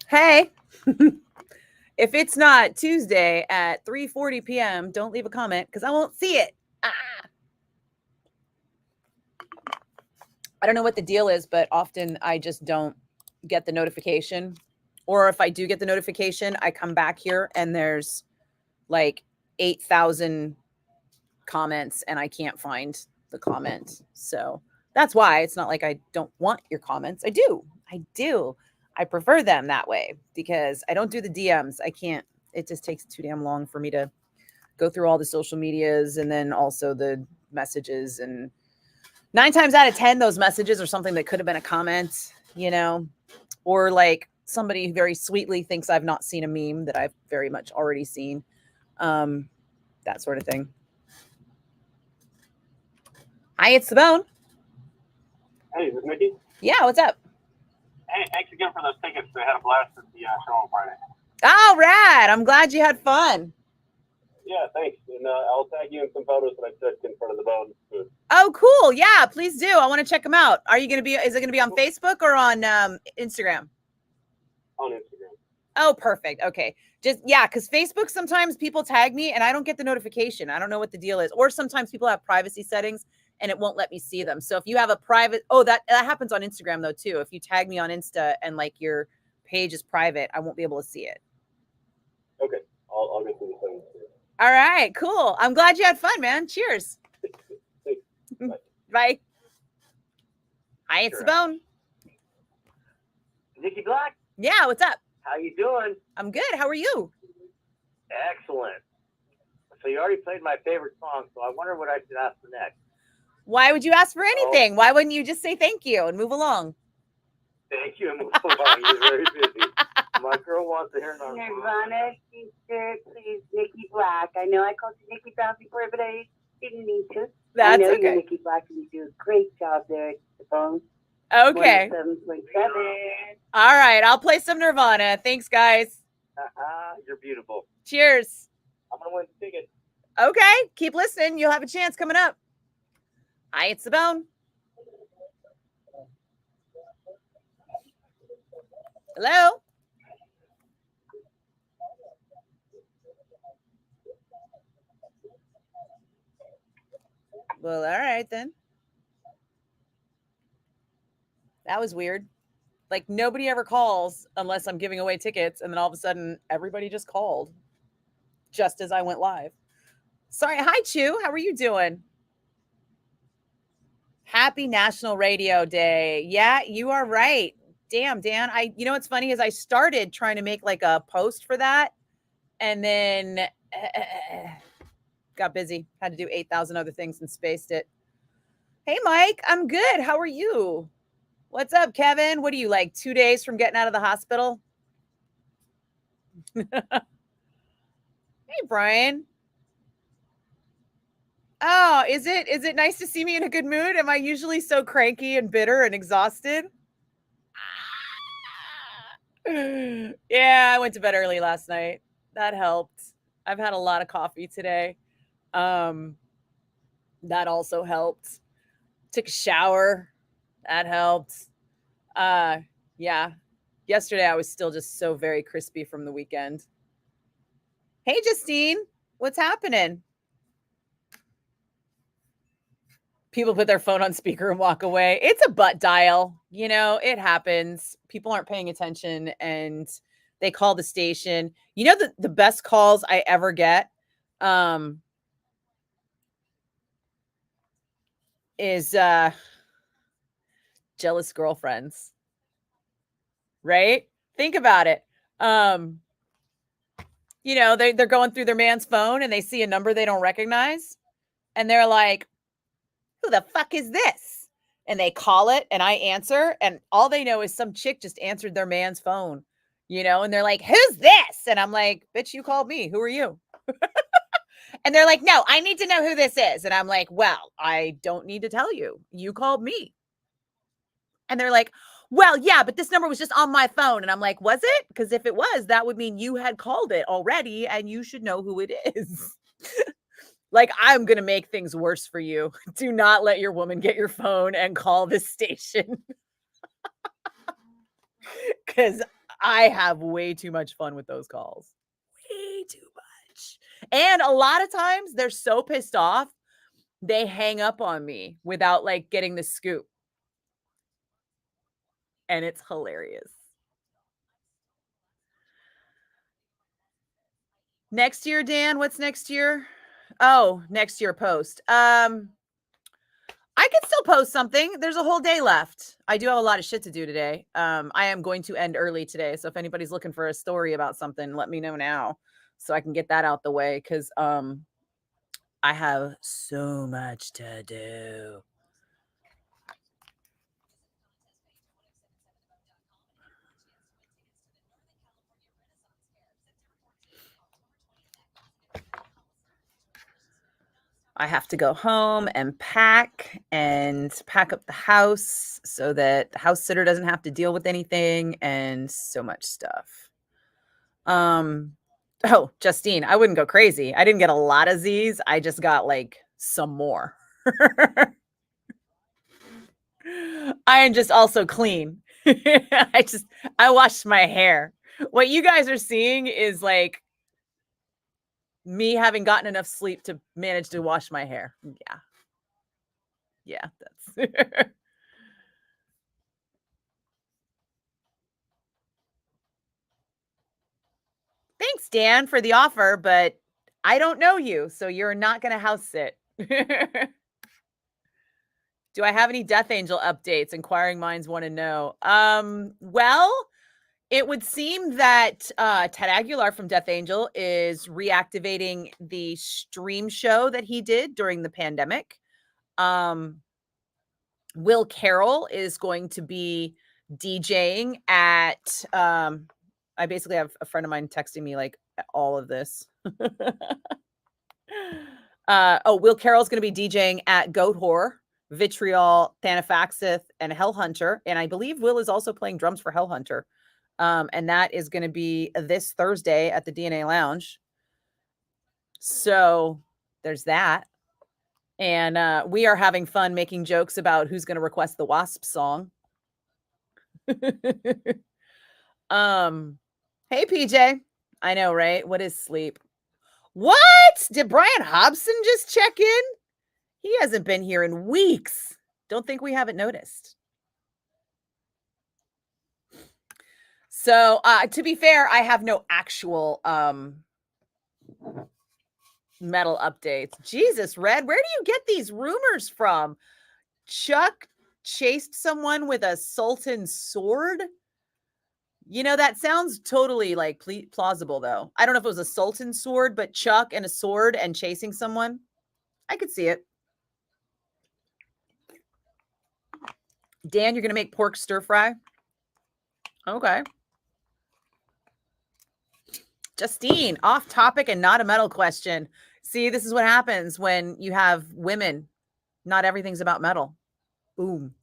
Hey, if it's not Tuesday at 3:40 p.m., don't leave a comment because I won't see it. Ah. I don't know what the deal is, but often I just don't get the notification. Or if I do get the notification, I come back here and there's like 8,000 comments and I can't find the comment. So that's why it's not like I don't want your comments. I do. I do. I prefer them that way because I don't do the DMs. I can't. It just takes too damn long for me to go through all the social medias and then also the messages. And 9 times out of 10, those messages are something that could have been a comment, or like somebody very sweetly thinks I've not seen a meme that I've very much already seen. That sort of thing. Hi, it's the bone. Hey, is this Nikki? Yeah, what's up? Hey, thanks again for those tickets. They had a blast at the show on Friday. Oh, rad. I'm glad you had fun. Yeah, thanks. And I'll tag you in some photos that I took in front of the bone. Oh, cool. Yeah, please do. I want to check them out. Is it going to be on Facebook or on Instagram? On Instagram. Oh, perfect. Okay. Because Facebook, sometimes people tag me and I don't get the notification. I don't know what the deal is. Or sometimes people have privacy settings and it won't let me see them. So if you have a private, that happens on Instagram though too. If you tag me on Insta and like your page is private, I won't be able to see it. Okay. I'll get through the settings. All right, cool. I'm glad you had fun, man. Cheers. Bye. Bye. Hi, it's the bone. Nikki Blakk? Yeah, what's up? How you doing? I'm good. How are you? Excellent. So you already played my favorite song, so I wonder what I should ask for next. Why would you ask for anything? Why wouldn't you just say thank you and move along? Thank you and move along. You're very busy. My girl wants to hear Nirvana sister, please, Nikki Blakk. I know I called you Nikki Brown before, but I didn't mean to. That's I know okay. You're Nikki Blakk and you do a great job there at the phone. Okay. 107.7. All right, I'll play some Nirvana. Thanks, guys. You're beautiful. Cheers. I'm going to win the ticket. Okay, keep listening. You'll have a chance coming up. Hi, it's the bone. Hello? Well, all right then. That was weird. Like nobody ever calls unless I'm giving away tickets, and then all of a sudden everybody just called just as I went live. Sorry. Hi, Chew. How are you doing? Happy National Radio Day. Yeah, you are right. Damn, Dan. What's funny is I started trying to make like a post for that and then got busy. Had to do 8,000 other things and spaced it. Hey, Mike. I'm good. How are you? What's up, Kevin? What are you, like 2 days from getting out of the hospital? Hey, Brian. Oh, is it nice to see me in a good mood? Am I usually so cranky and bitter and exhausted? Yeah, I went to bed early last night. That helped. I've had a lot of coffee today. That also helped. Took a shower. That helped. Yeah. Yesterday I was still just so very crispy from the weekend. Hey, Justine, what's happening? People put their phone on speaker and walk away. It's a butt dial. It happens. People aren't paying attention and they call the station. The best calls I ever get is jealous girlfriends. Right? Think about it. They're going through their man's phone and they see a number they don't recognize. And they're like, who the fuck is this? And they call it and I answer. And all they know is some chick just answered their man's phone, and they're like, who's this? And I'm like, bitch, you called me. Who are you? And they're like, no, I need to know who this is. And I'm like, well, I don't need to tell you. You called me. And they're like, well, yeah, but this number was just on my phone. And I'm like, was it? Because if it was, that would mean you had called it already and you should know who it is. Like, I'm going to make things worse for you. Do not let your woman get your phone and call this station. Because I have way too much fun with those calls. Way too much. And a lot of times they're so pissed off, they hang up on me without like getting the scoop. And it's hilarious. Next year, Dan, what's next year? Oh, next year post. I could still post something. There's a whole day left. I do have a lot of shit to do today. I am going to end early today. So if anybody's looking for a story about something, let me know now so I can get that out the way. Cause I have so much to do. I have to go home and pack up the house so that the house sitter doesn't have to deal with anything and so much stuff. Oh, Justine, I wouldn't go crazy. I didn't get a lot of Z's. I just got like some more. I am just also clean. I washed my hair. What you guys are seeing is like me having gotten enough sleep to manage to wash my hair. Yeah, that's Thanks, Dan, for the offer, but I don't know you, so you're not going to house sit. Do I have any Death Angel updates? Inquiring minds want to know. Well, it would seem that Ted Aguilar from Death Angel is reactivating the stream show that he did during the pandemic. Will Carroll is going to be DJing at I basically have a friend of mine texting me like all of this. Will Carroll's going to be DJing at Goat Whore, Vitriol, Thanafaxith, and Hellhunter. And I believe Will is also playing drums for Hellhunter. And that is going to be this Thursday at the DNA Lounge. So there's that. And we are having fun making jokes about who's going to request the Wasp song. Hey, PJ. I know, right? What is sleep? What? Did Brian Hobson just check in? He hasn't been here in weeks. Don't think we haven't noticed. So, to be fair, I have no actual metal updates. Jesus, Red, where do you get these rumors from? Chuck chased someone with a Sultan sword? You know, that sounds totally like plausible, though. I don't know if it was a Sultan sword, but Chuck and a sword and chasing someone. I could see it. Dan, you're going to make pork stir fry? Okay. Justine, off topic and not a metal question. See, this is what happens when you have women. Not everything's about metal. Boom.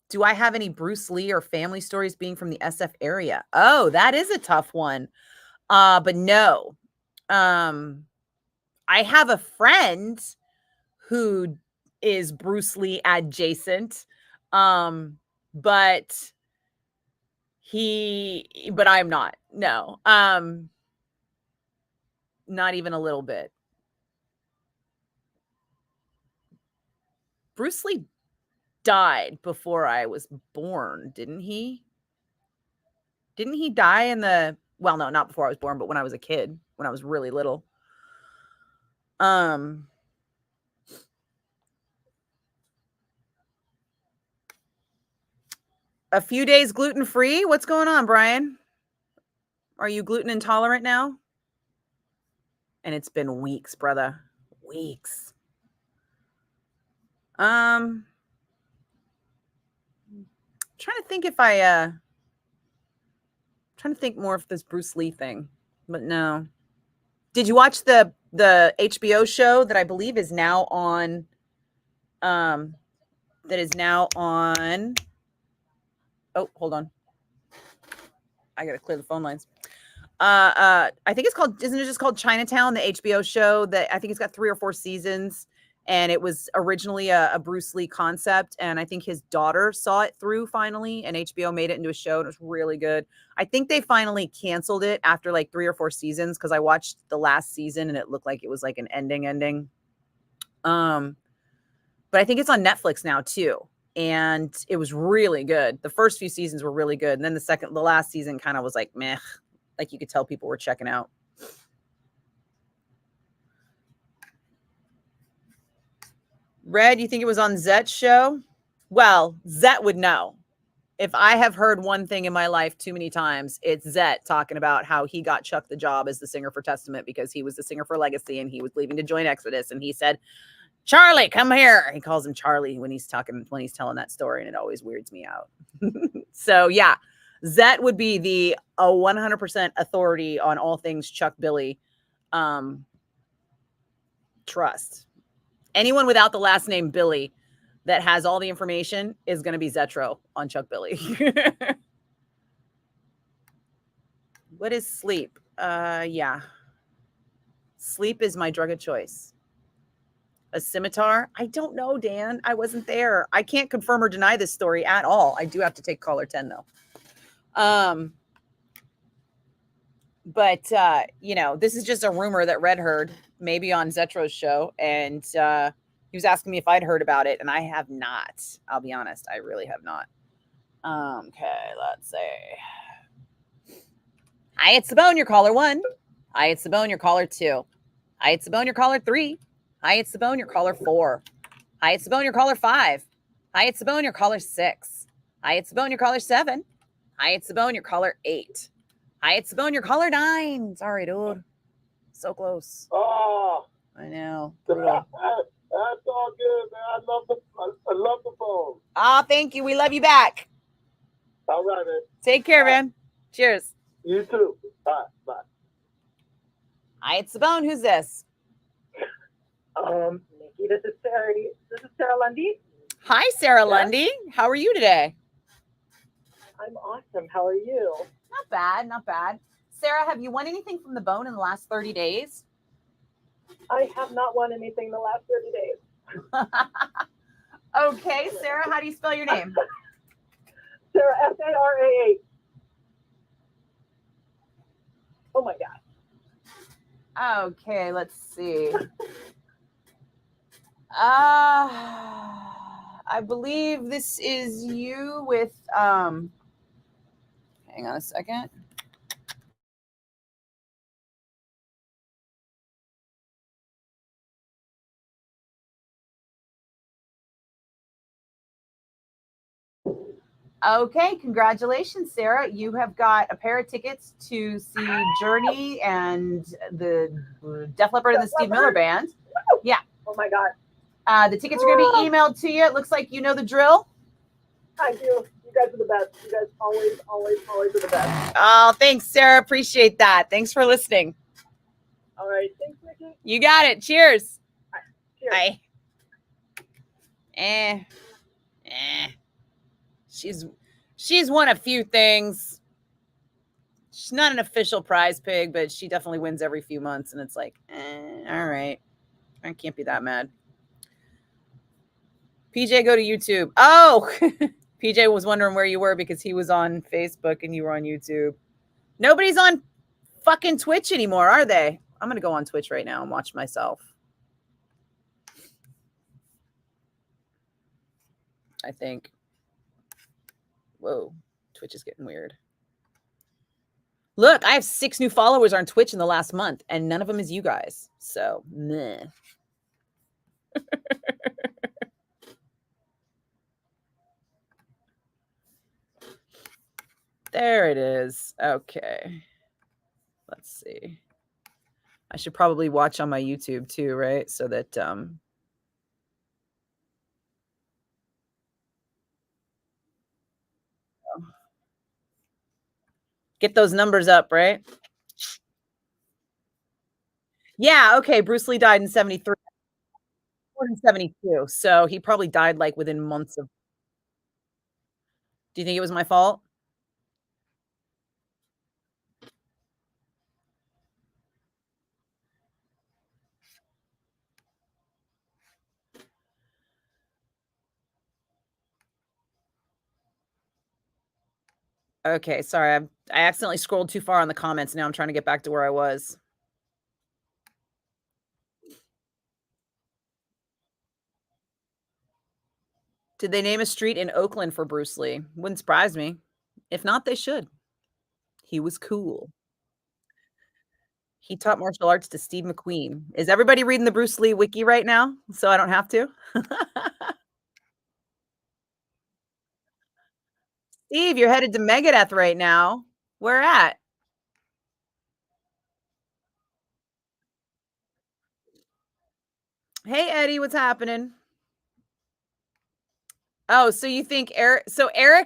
Do I have any Bruce Lee or family stories being from the SF area? Oh, that is a tough one. But no. I have a friend who is Bruce Lee adjacent. But I'm not. No. Not even a little bit. Bruce Lee died before I was born, didn't he? Didn't he die in the, well, no, not before I was born, but when I was a kid, when I was really little. A few days gluten-free? What's going on, Brian? Are you gluten intolerant now? And it's been weeks, brother. Weeks. Trying to think if trying to think more of this Bruce Lee thing, but no. Did you watch the HBO show that I believe is now on, oh, hold on. I got to clear the phone lines. I think it's called, isn't it just called Chinatown, the HBO show that I think it's got 3 or 4 seasons. And it was originally a Bruce Lee concept. And I think his daughter saw it through finally, and HBO made it into a show, and it was really good. I think they finally canceled it after like 3 or 4 seasons, because I watched the last season and it looked like it was like an ending. But I think it's on Netflix now too. And it was really good. The first few seasons were really good. And then the last season kind of was like meh. Like you could tell people were checking out. Red, you think it was on Zet's show? Well, Zet would know. If I have heard one thing in my life too many times, it's Zet talking about how he got Chuck the job as the singer for Testament because he was the singer for Legacy and he was leaving to join Exodus. And he said, Charlie, come here. He calls him Charlie when he's telling that story, and it always weirds me out. So yeah, Zet would be the 100% authority on all things Chuck Billy. Trust. Anyone without the last name Billy that has all the information is going to be Zetro on Chuck Billy. What is sleep? Yeah. Sleep is my drug of choice. A scimitar? I don't know, Dan. I wasn't there. I can't confirm or deny this story at all. I do have to take caller 10 though. But this is just a rumor that Red heard maybe on Zetro's show, and he was asking me if I'd heard about it, and I have not. I'll be honest, I really have not. Okay, let's see. Hi, it's Sabone, your caller 1. Hi, it's Sabone, your caller 2. Hi, it's Sabone, your caller 3. Hi, it's Sabone, your caller 4. Hi, it's Sabone, your caller 5. Hi, it's Sabone, your caller 6. Hi, it's Sabone, your caller 7. Hi, it's Sabone, your caller 8. Hi, it's Sabone, your caller 9. Sorry, dude. So close. Oh, I know. that's all good, man. I love the phone. Oh, thank you. We love you back. All right, man. Take care, man. Cheers. You too. Bye. Hi, it's Sabone. Who's this? Nikki, this is Sarah Lundy. Hi, Sarah Lundy. How are you today? I'm awesome. How are you? Not bad, not bad. Sarah, have you won anything from the bone in the last 30 days? I have not won anything the last 30 days. Okay, Sarah, how do you spell your name? Sarah, Sarah. Oh my God. Okay, let's see. I believe this is you with hang on a second. Okay, congratulations, Sarah. You have got a pair of tickets to see Journey and the Def Leppard and the Steve Miller Band. Yeah. Oh my God. The tickets are going to be emailed to you. It looks like you know the drill. I do. You guys are the best. You guys always are the best. Oh, thanks, Sarah. Appreciate that. Thanks for listening. All right. Thanks, Nikki. You got it. Cheers. Cheers. Bye. She's won a few things. She's not an official prize pig, but she definitely wins every few months. And it's like, all right. I can't be that mad. PJ, go to YouTube. Oh, PJ was wondering where you were because he was on Facebook and you were on YouTube. Nobody's on fucking Twitch anymore, are they? I'm going to go on Twitch right now and watch myself. I think. Whoa, Twitch is getting weird. Look, I have 6 new followers on Twitch in the last month, and none of them is you guys. So, meh. There it is. Okay. Let's see. I should probably watch on my YouTube too, right? So that get those numbers up, right? Yeah, okay. Bruce Lee died in 73. Born in 72. So he probably died like within months of. Do you think it was my fault? Okay, sorry. I accidentally scrolled too far on the comments. Now I'm trying to get back to where I was. Did they name a street in Oakland for Bruce Lee? Wouldn't surprise me. If not, they should. He was cool. He taught martial arts to Steve McQueen. Is everybody reading the Bruce Lee wiki right now so I don't have to? Steve, you're headed to Megadeth right now. Where at? Hey, Eddie, what's happening? Oh, so you think Eric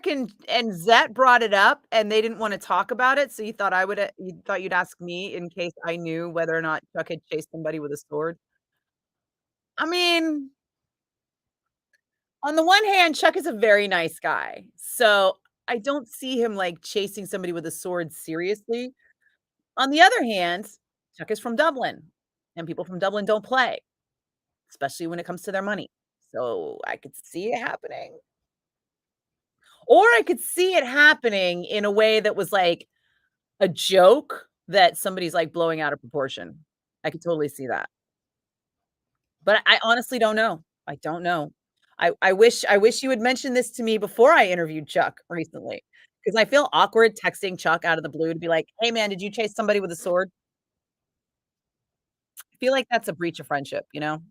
and Zet brought it up and they didn't want to talk about it, so you thought you thought you'd ask me in case I knew whether or not Chuck had chased somebody with a sword? I mean, on the one hand, Chuck is a very nice guy, so I don't see him, like, chasing somebody with a sword seriously. On the other hand, Chuck is from Dublin, and people from Dublin don't play, especially when it comes to their money. So I could see it happening. Or I could see it happening in a way that was like a joke that somebody's, like, blowing out of proportion. I could totally see that. But I honestly don't know. I don't know. I wish you had mentioned this to me before I interviewed Chuck recently, because I feel awkward texting Chuck out of the blue to be like, "Hey, man, did you chase somebody with a sword?" I feel like that's a breach of friendship, you know?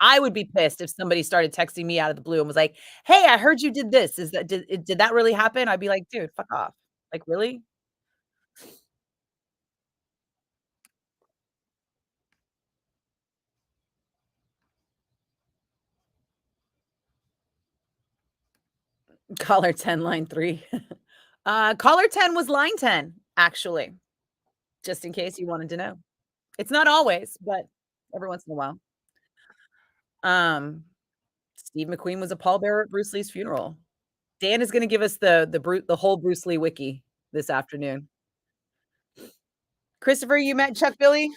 I would be pissed if somebody started texting me out of the blue and was like, "Hey, I heard you did this. Is that did that really happen?" I'd be like, "Dude, fuck off." Like, really? Caller 10, line 3. Caller 10 was line 10, actually, just in case you wanted to know. It's not always, but every once in a while. Um, Steve McQueen was a pallbearer at Bruce Lee's funeral. Dan is gonna give us the whole Bruce Lee wiki this afternoon. Christopher, you met Chuck Billy?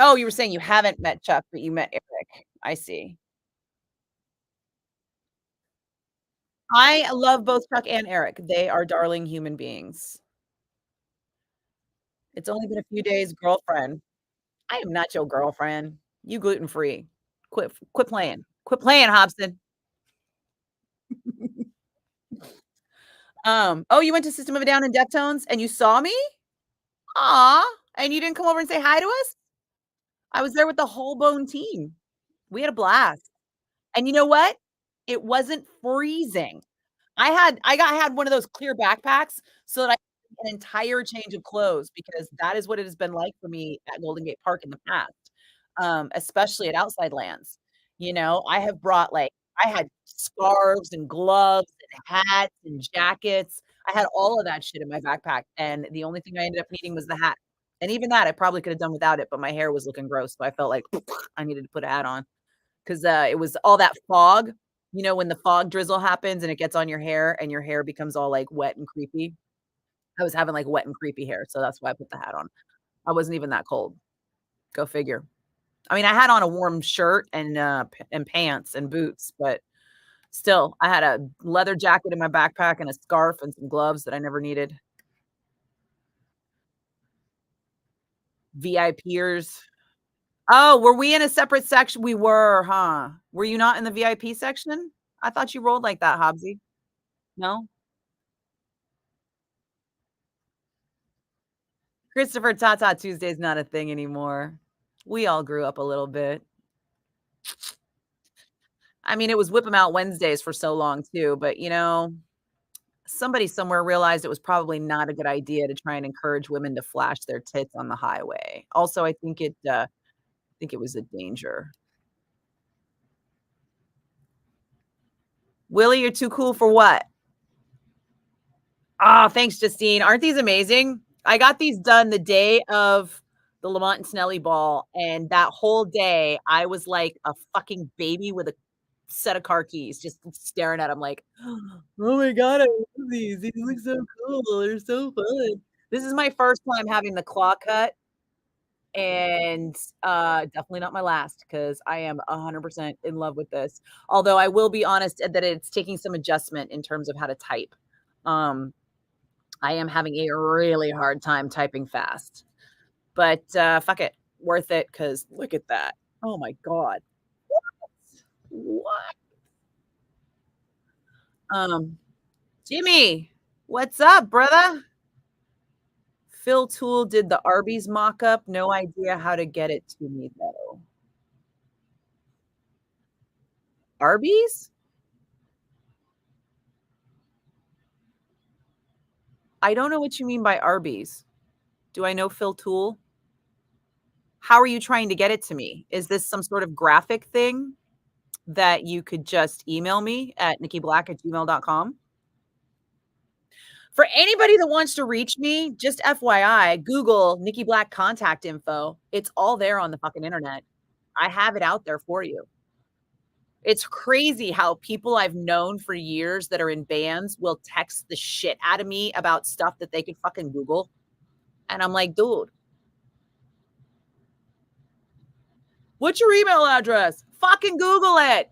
Oh, you were saying you haven't met Chuck, but you met Eric. I see. I love both Chuck and Eric. They are darling human beings. It's only been a few days, girlfriend. I am not your girlfriend. You gluten free. Quit playing. Quit playing, Hobson. Oh, you went to System of a Down and Deftones and you saw me? Aw, and you didn't come over and say hi to us? I was there with the whole Bone team. We had a blast. And you know what? It wasn't freezing. I had one of those clear backpacks so that I could get an entire change of clothes because that is what it has been like for me at Golden Gate Park in the past, especially at Outside Lands. You know, I have brought, like I had scarves and gloves and hats and jackets. I had all of that shit in my backpack, and the only thing I ended up needing was the hat. And even that, I probably could have done without it, but my hair was looking gross, so I felt like I needed to put a hat on. 'Cause, it was all that fog, you know, when the fog drizzle happens and it gets on your hair and your hair becomes all, like, wet and creepy. I was having, like, wet and creepy hair, so that's why I put the hat on. I wasn't even that cold. Go figure. I mean, I had on a warm shirt and pants and boots, but still, I had a leather jacket in my backpack and a scarf and some gloves that I never needed. VIPers. Oh, were we in a separate section? We were, huh? Were you not in the VIP section? I thought you rolled like that, Hobbsy. No? Christopher Tata Tuesday's not a thing anymore. We all grew up a little bit. I mean, it was whip 'em out Wednesdays for so long too, but, you know, somebody somewhere realized it was probably not a good idea to try and encourage women to flash their tits on the highway. Also, I think it was a danger. Willie, you're too cool for what? Ah, thanks, Justine. Aren't these amazing? I got these done the day of the Lamont and Snelly ball, and that whole day, I was like a fucking baby with a set of car keys, just staring at them like, "Oh my god, I love these. These look so cool. They're so fun." This is my first time having the claw cut. And definitely not my last, because I am 100% in love with this. Although I will be honest that it's taking some adjustment in terms of how to type. I am having a really hard time typing fast, but fuck it, worth it, because look at that. Oh my God. What? Jimmy, what's up, brother? Phil Toole did the Arby's mock-up. No idea how to get it to me, though. Arby's? I don't know what you mean by Arby's. Do I know Phil Toole? How are you trying to get it to me? Is this some sort of graphic thing that you could just email me at nikkiblack@gmail.com? For anybody that wants to reach me, just FYI, Google Nikki Blakk contact info. It's all there on the fucking internet. I have it out there for you. It's crazy how people I've known for years that are in bands will text the shit out of me about stuff that they could fucking Google. And I'm like, dude, what's your email address? Fucking Google it.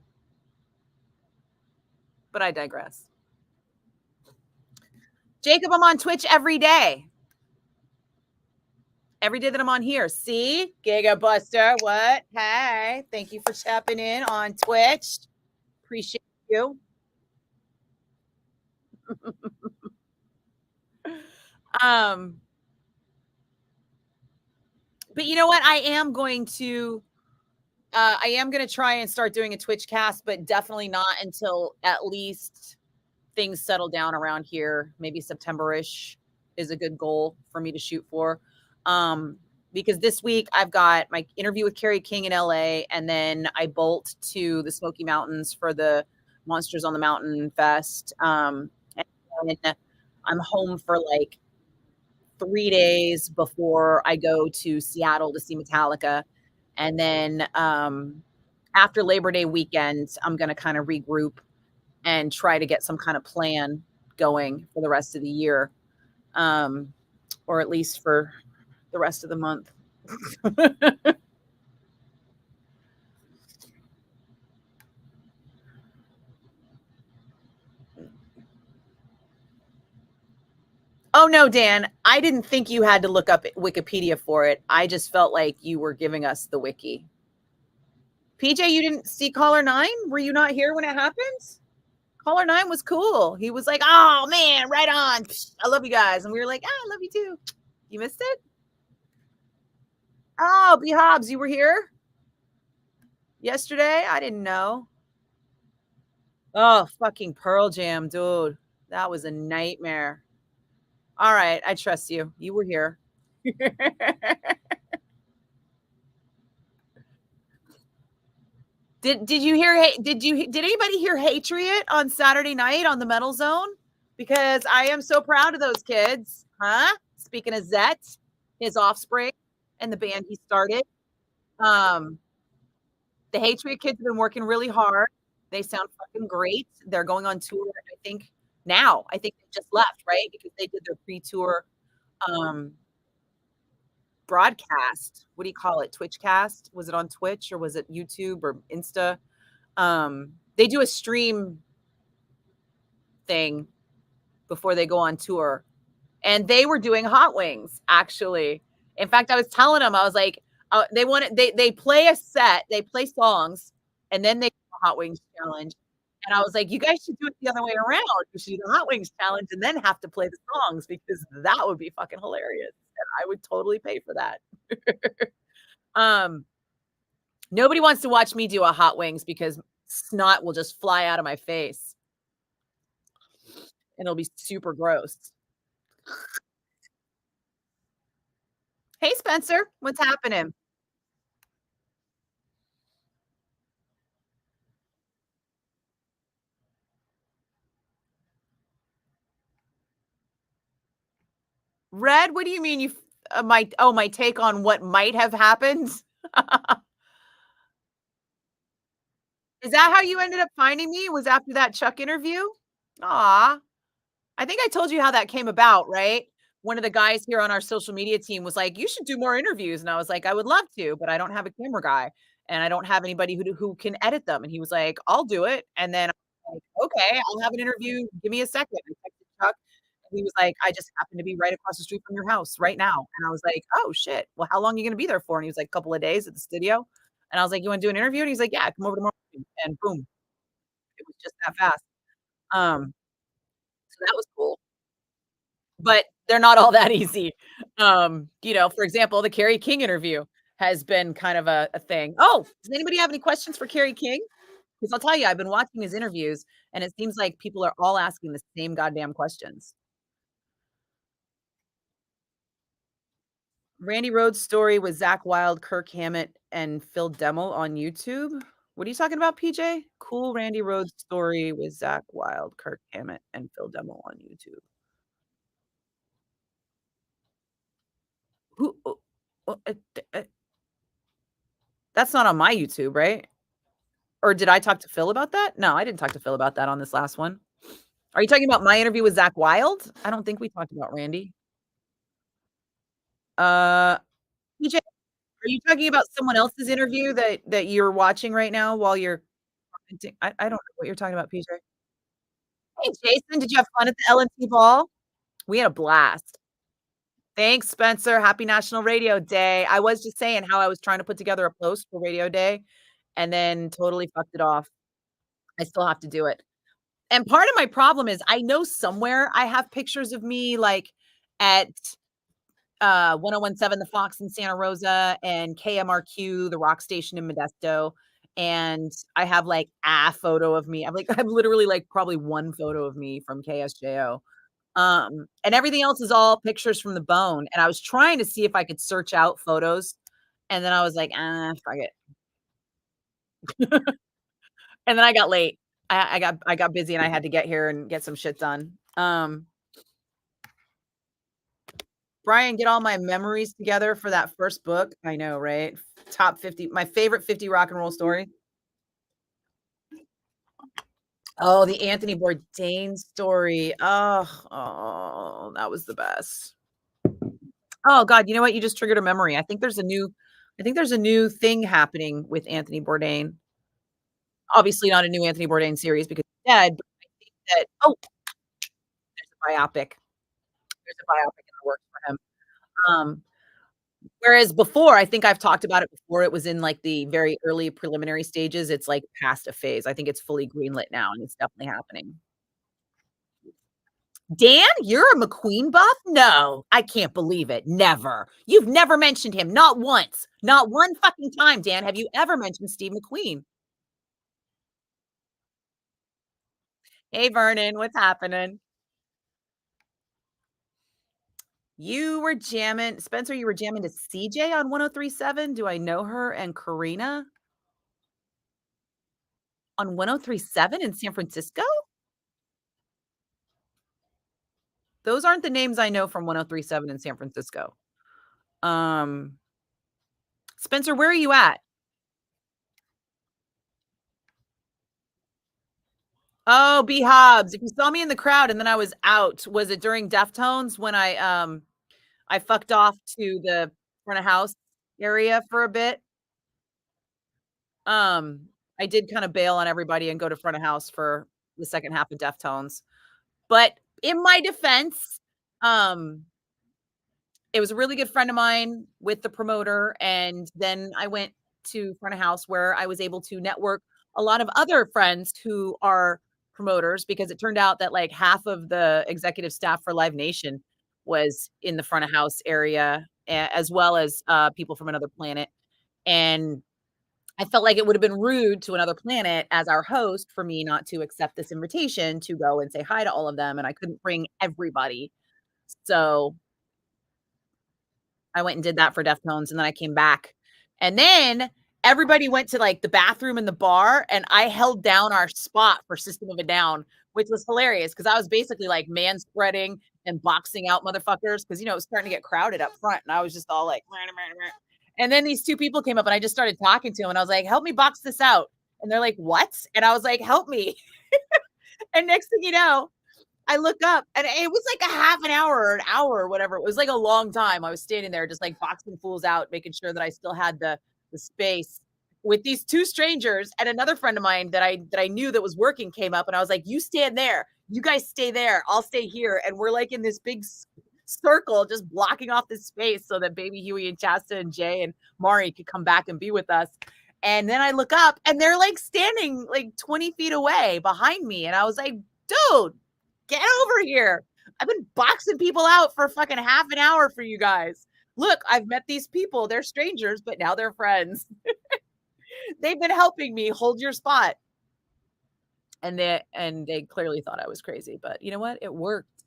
But I digress. Jacob, I'm on Twitch every day. Every day that I'm on here. See? Giga Buster. What? Hey. Thank you for tapping in on Twitch. Appreciate you. But you know what? I am going to try and start doing a Twitch cast, but definitely not until at least things settle down around here. Maybe September-ish is a good goal for me to shoot for. Because this week I've got my interview with Carrie King in LA, and then I bolt to the Smoky Mountains for the Monsters on the Mountain Fest. And I'm home for like 3 days before I go to Seattle to see Metallica. And then after Labor Day weekend, I'm going to kind of regroup and try to get some kind of plan going for the rest of the year, or at least for the rest of the month. Oh, no, Dan, I didn't think you had to look up Wikipedia for it. I just felt like you were giving us the wiki. PJ, you didn't see Caller 9? Were you not here when it happened? Caller 9 was cool. He was like, oh, man, right on. I love you guys. And we were like, I love you too. You missed it? Oh, B. Hobbs, you were here yesterday? I didn't know. Oh, fucking Pearl Jam, dude. That was a nightmare. All right, I trust you. You were here. Did you hear? Did anybody hear Hatriot on Saturday night on the Metal Zone? Because I am so proud of those kids, huh? Speaking of Zet, his offspring, and the band he started. The Hatriot kids have been working really hard. They sound fucking great. They're going on tour, I think now. I think they just left, right? Because they did their pre-tour broadcast. What do you call it? Twitch cast? Was it on Twitch or was it YouTube or Insta? They do a stream thing before they go on tour. And they were doing hot wings, actually. In fact, I was telling them, I was like, they play a set, they play songs, and then they do a hot wings challenge. And I was like, you guys should do it the other way around. You should do the hot wings challenge and then have to play the songs, because that would be fucking hilarious. And I would totally pay for that. Nobody wants to watch me do a hot wings because snot will just fly out of my face. And it'll be super gross. Hey, Spencer, what's happening? Red, what do you mean you my take on what might have happened? Is that how you ended up finding me? Was after that Chuck interview? Aw. I think I told you how that came about, right? one of the guys here on our social media team was like, you should do more interviews. And I was like, I would love to, but I don't have a camera guy and I don't have anybody who can edit them. And he was like, I'll do it. And then I'm like, okay, I'll have an interview. Give me a second. I texted Chuck and he was like, I just happen to be right across the street from your house right now. And I was like, oh shit. Well, how long are you going to be there for? And he was like, a couple of days at the studio. And I was like, you want to do an interview? And he's like, yeah, come over tomorrow. And boom, it was just that fast. So that was cool. But they're not all that easy. For example, the Carrie King interview has been kind of a thing. Oh, does anybody have any questions for Carrie King? Because I'll tell you, I've been watching his interviews, and it seems like people are all asking the same goddamn questions. Randy Rhoads' story with Zach Wilde, Kirk Hammett, and Phil Demmel on YouTube. What are you talking about, PJ? Cool Randy Rhoads story with Zach Wilde, Kirk Hammett, and Phil Demmel on YouTube. Who? That's not on my YouTube, right? Or did I talk to Phil about that? No, I didn't talk to Phil about that on this last one. Are you talking about my interview with Zach Wilde? I don't think we talked about Randy. PJ, are you talking about someone else's interview that you're watching right now while you're commenting? I don't know what you're talking about, PJ. Hey, Jason, did you have fun at the LNT ball? We had a blast. Thanks, Spencer. Happy National Radio Day. I was just saying how I was trying to put together a post for Radio Day and then totally fucked it off. I still have to do it. And part of my problem is I know somewhere I have pictures of me like at 1017 The Fox in Santa Rosa and KMRQ, the rock station in Modesto. And I have like a photo of me. I'm literally like probably one photo of me from KSJO. And everything else is all pictures from the bone. And I was trying to see if I could search out photos. And then I was like, fuck it. And then I got late. I got busy and I had to get here and get some shit done. Brian, get all my memories together for that first book. I know, right? Top 50, my favorite 50 rock and roll story. Oh, the Anthony Bourdain story. Oh, that was the best. Oh God, you know what? You just triggered a memory. I think there's a new thing happening with Anthony Bourdain. Obviously not a new Anthony Bourdain series because he's dead, but I think that there's a biopic. There's a biopic in the works for him. Whereas before, I think I've talked about it before, it was in like the very early preliminary stages. It's like past a phase. I think it's fully greenlit now and it's definitely happening. Dan, you're a McQueen buff? No, I can't believe it. Never. You've never mentioned him. Not once. Not one fucking time, Dan. Have you ever mentioned Steve McQueen? Hey, Vernon, what's happening? You were jamming, Spencer, you were jamming to CJ on 1037. Do I know her? And Karina on 1037 in San Francisco? Those aren't the names I know from 1037 in San Francisco. Spencer, where are you at? Oh, B Hobbs. If you saw me in the crowd and then I was out, was it during Deftones when I fucked off to the front of house area for a bit? I did kind of bail on everybody and go to front of house for the second half of Deftones. But in my defense, it was a really good friend of mine with the promoter. And then I went to front of house where I was able to network a lot of other friends who are promoters because it turned out that like half of the executive staff for Live Nation was in the front of house area, as well as people from another planet. And I felt like it would have been rude to another planet as our host for me not to accept this invitation to go and say hi to all of them. And I couldn't bring everybody. So I went and did that for Deftones, and then I came back. And then everybody went to like the bathroom and the bar, and I held down our spot for System of a Down, which was hilarious because I was basically like man spreading and boxing out motherfuckers because, you know, it was starting to get crowded up front. And I was just all like, and then these two people came up and I just started talking to them and I was like, help me box this out. And they're like, what? And I was like, help me. And next thing you know, I look up and it was like a half an hour or an hour or whatever. It was like a long time. I was standing there just like boxing fools out, making sure that I still had the space with these two strangers, and another friend of mine that I knew that was working came up, and I was like, you stand there, you guys stay there, I'll stay here. And we're like in this big circle just blocking off this space so that baby Huey and Chasta and Jay and Mari could come back and be with us. And then I look up and they're like standing like 20 feet away behind me, and I was like, dude, get over here. I've been boxing people out for fucking half an hour for you guys. Look, I've met these people. They're strangers, but now they're friends. They've been helping me hold your spot. And they clearly thought I was crazy, but you know what? It worked.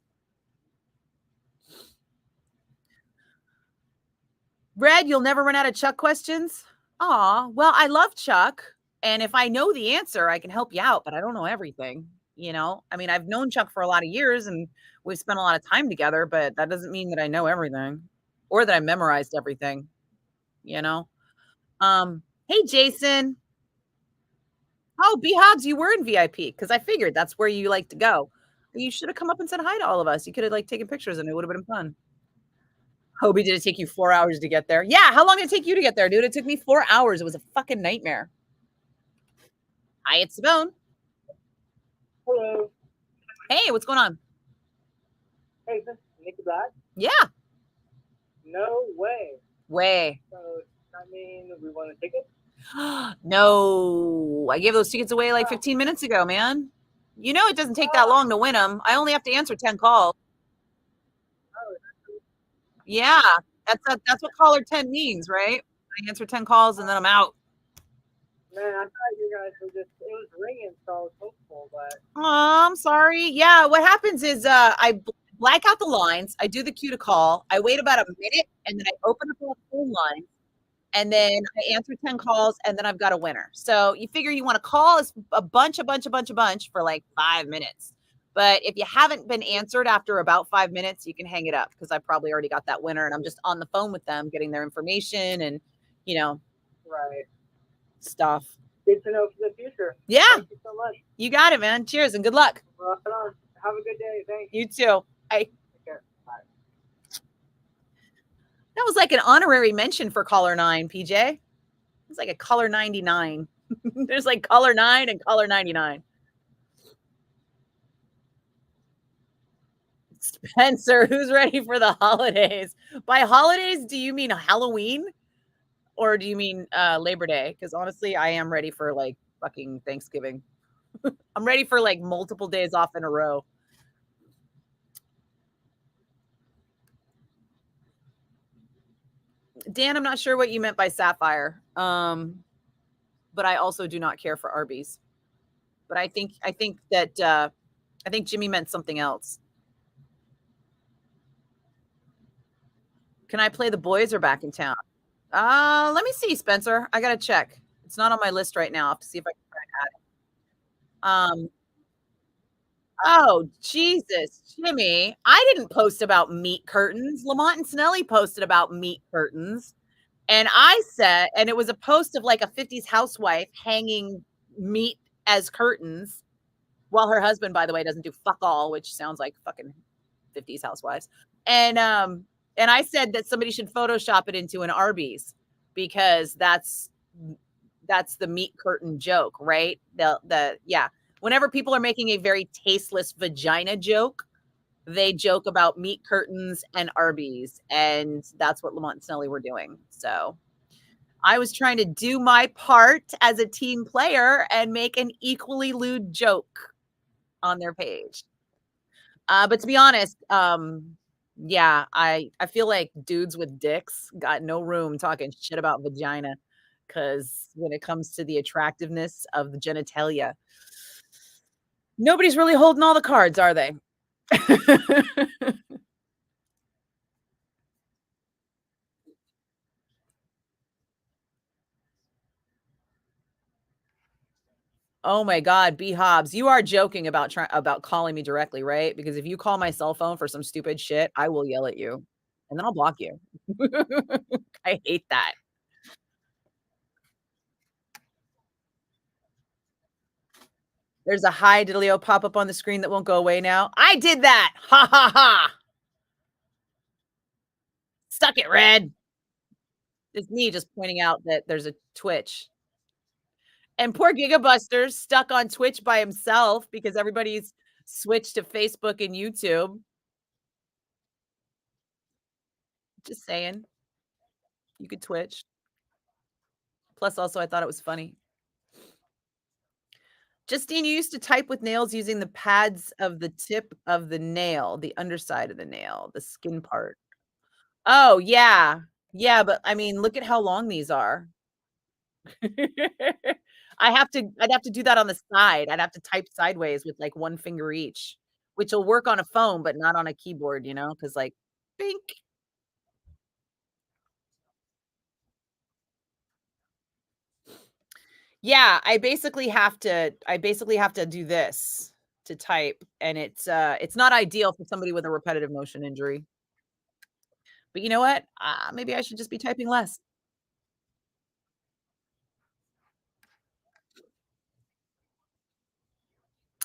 Red, you'll never run out of Chuck questions? Aw, well, I love Chuck. And if I know the answer, I can help you out, but I don't know everything. You know, I mean, I've known Chuck for a lot of years and we've spent a lot of time together, but that doesn't mean that I know everything or that I memorized everything, you know? Hey, Jason. Oh, B-Hobbs, you were in VIP because I figured that's where you like to go. You should have come up and said hi to all of us. You could have like taken pictures and it would have been fun. Hobie, did it take you 4 hours to get there? Yeah, how long did it take you to get there, dude? It took me 4 hours. It was a fucking nightmare. Hi, it's Simone. Hello. Hey, what's going on? Hey, this is Nikki Blakk. Yeah. No way. Way. So, I mean, we want a ticket? No, I gave those tickets away like 15 minutes ago, man. You know it doesn't take that long to win them. I only have to answer 10 calls. Yeah, that's what caller 10 means, right? I answer 10 calls and then I'm out. Man, I thought you guys were just, it was ringing, so I was hopeful, but. Oh, I'm sorry. Yeah, what happens is I black out the lines. I do the cue to call. I wait about a minute and then I open up the phone line and then I answer 10 calls and then I've got a winner. So you figure you want to call a bunch for like 5 minutes. But if you haven't been answered after about 5 minutes, you can hang it up because I probably already got that winner and I'm just on the phone with them getting their information and, you know, Right. Stuff. Good to know for the future. Yeah. Thank you so much. You got it, man. Cheers and good luck. Rock it on. Have a good day. Thanks. You too. Bye. Take care. Bye. That was like an honorary mention for caller 9, PJ. It's like a caller 99. There's like caller 9 and caller 99. Spencer, who's ready for the holidays? By holidays, do you mean Halloween? Or do you mean Labor Day? Because honestly, I am ready for like fucking Thanksgiving. I'm ready for like multiple days off in a row. Dan, I'm not sure what you meant by Sapphire. But I also do not care for Arby's. But I think Jimmy meant something else. Can I play the boys are back in town? Let me see, Spencer. I gotta check. It's not on my list right now. I'll have to see if I can add it. Oh, Jesus, Jimmy. I didn't post about meat curtains. Lamont and Snelly posted about meat curtains. And I said, and it was a post of like a 50s housewife hanging meat as curtains while her husband, by the way, doesn't do fuck all, which sounds like fucking 50s housewives. And I said that somebody should Photoshop it into an Arby's because that's the meat curtain joke, right? Yeah. Whenever people are making a very tasteless vagina joke, they joke about meat curtains and Arby's, and that's what Lamont and Snelly were doing. So I was trying to do my part as a team player and make an equally lewd joke on their page. But to be honest, yeah, I feel like dudes with dicks got no room talking shit about vagina because when it comes to the attractiveness of the genitalia, nobody's really holding all the cards, are they? Oh my God, B Hobbs, you are joking about calling me directly, right? Because if you call my cell phone for some stupid shit, I will yell at you and then I'll block you. I hate that. There's a hi Diddlio pop up on the screen that won't go away now. I did that. Ha ha ha. Suck it, Red. It's me just pointing out that there's a Twitch. And poor Gigabuster's stuck on Twitch by himself because everybody's switched to Facebook and YouTube. Just saying. You could Twitch. Plus, also, I thought it was funny. Justine, you used to type with nails using the pads of the tip of the nail, the underside of the nail, the skin part. Oh, yeah. Yeah, but I mean, look at how long these are. I'd have to do that on the side. I'd have to type sideways with like one finger each, which will work on a phone, but not on a keyboard, you know, because like bink. Yeah, I basically have to do this to type, and it's not ideal for somebody with a repetitive motion injury. But you know what? Maybe I should just be typing less.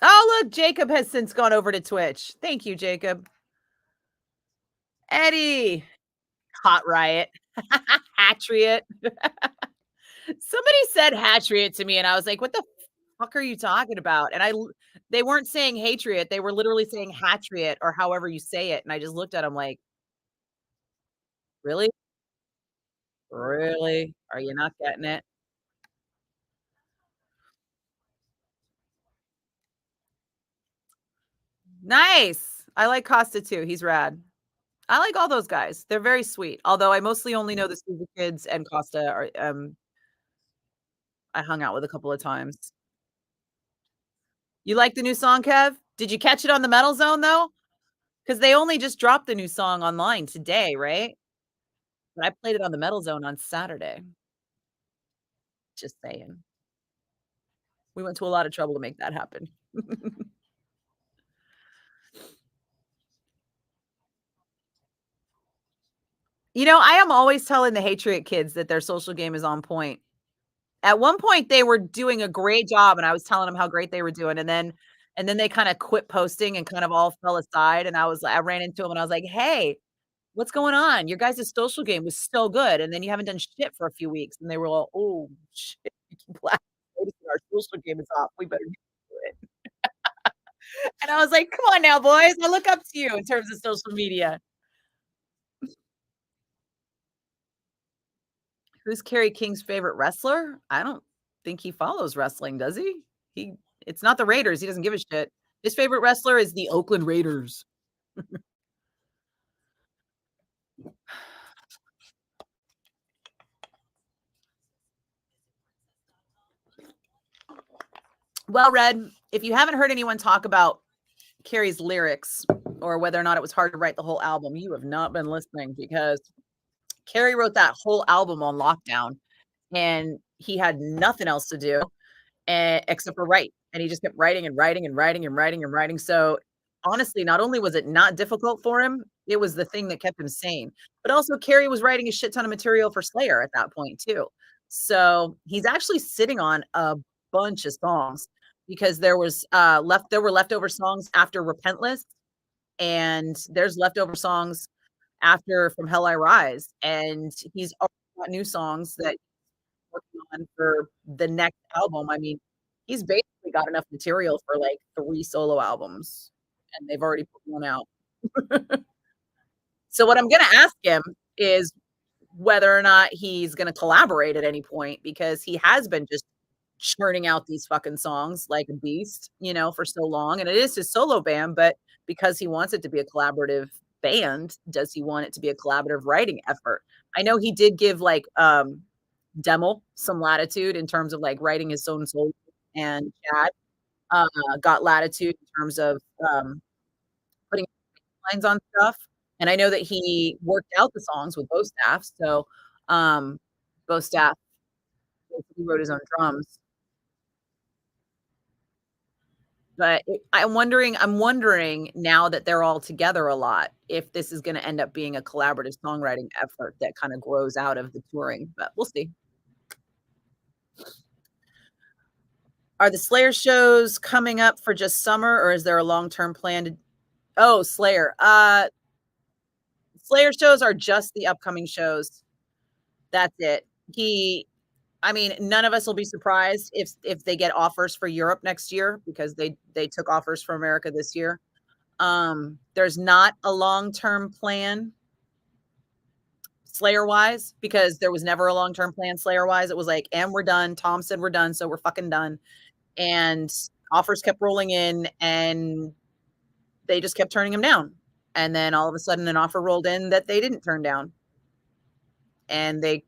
Oh, look, Jacob has since gone over to Twitch. Thank you, Jacob. Eddie, Hot Riot, Hatriot. Somebody said Hatriot to me, and I was like, "What the fuck are you talking about?" And they weren't saying Hatriot; they were literally saying Hatriot or however you say it. And I just looked at them like, "Really? Really? Are you not getting it?" Nice. I like Costa too. He's rad. I like all those guys. They're very sweet. Although I mostly only know the Super Kids and Costa are I hung out with a couple of times. You like the new song, Kev? Did you catch it on the Metal Zone though? Because they only just dropped the new song online today, right? But I played it on the Metal Zone on Saturday. Just saying. We went to a lot of trouble to make that happen. You know, I am always telling the Hatriot kids that their social game is on point. At one point, they were doing a great job, and I was telling them how great they were doing, and then they kinda quit posting and kind of all fell aside, and I ran into them, and I was like, "Hey, what's going on? Your guys' social game was so good, and then you haven't done shit for a few weeks." And they were all, "Oh, shit, Nikki Blakk noticed that our social game is off. We better get to it." And I was like, "Come on now, boys. I look up to you in terms of social media." Who's Kerry King's favorite wrestler? I don't think he follows wrestling, does he? It's not the Raiders. He doesn't give a shit. His favorite wrestler is the Oakland Raiders. Well, Red, if you haven't heard anyone talk about Kerry's lyrics or whether or not it was hard to write the whole album, you have not been listening because Kerry wrote that whole album on lockdown and he had nothing else to do except for write. And he just kept writing and writing and writing and writing and writing. So honestly, not only was it not difficult for him, it was the thing that kept him sane. But also Kerry was writing a shit ton of material for Slayer at that point too. So he's actually sitting on a bunch of songs because there were leftover songs after Repentless, and there's leftover songs after From Hell I Rise, and he's already got new songs that he's working on for the next album. I mean, he's basically got enough material for like 3 solo albums, and they've already put one out. So what I'm gonna ask him is whether or not he's gonna collaborate at any point, because he has been just churning out these fucking songs like a beast, you know, for so long. And it is his solo band, but because he wants it to be a collaborative band, does he want it to be a collaborative writing effort? I know he did give like Demo some latitude in terms of like writing his own solo, and Chad got latitude in terms of putting lines on stuff. And I know that he worked out the songs with both staffs. So both staff basically wrote his own drums. But I'm wondering now that they're all together a lot, if this is going to end up being a collaborative songwriting effort that kind of grows out of the touring, but we'll see. Are the Slayer shows coming up for just summer, or is there a long-term plan to? Oh, Slayer. Slayer shows are just the upcoming shows. That's it. I mean, none of us will be surprised if they get offers for Europe next year, because they took offers for America this year. There's not a long-term plan Slayer-wise, because there was never a long-term plan Slayer-wise. It was like, and we're done. Tom said we're done, so we're fucking done. And offers kept rolling in, and they just kept turning them down. And then all of a sudden an offer rolled in that they didn't turn down. And they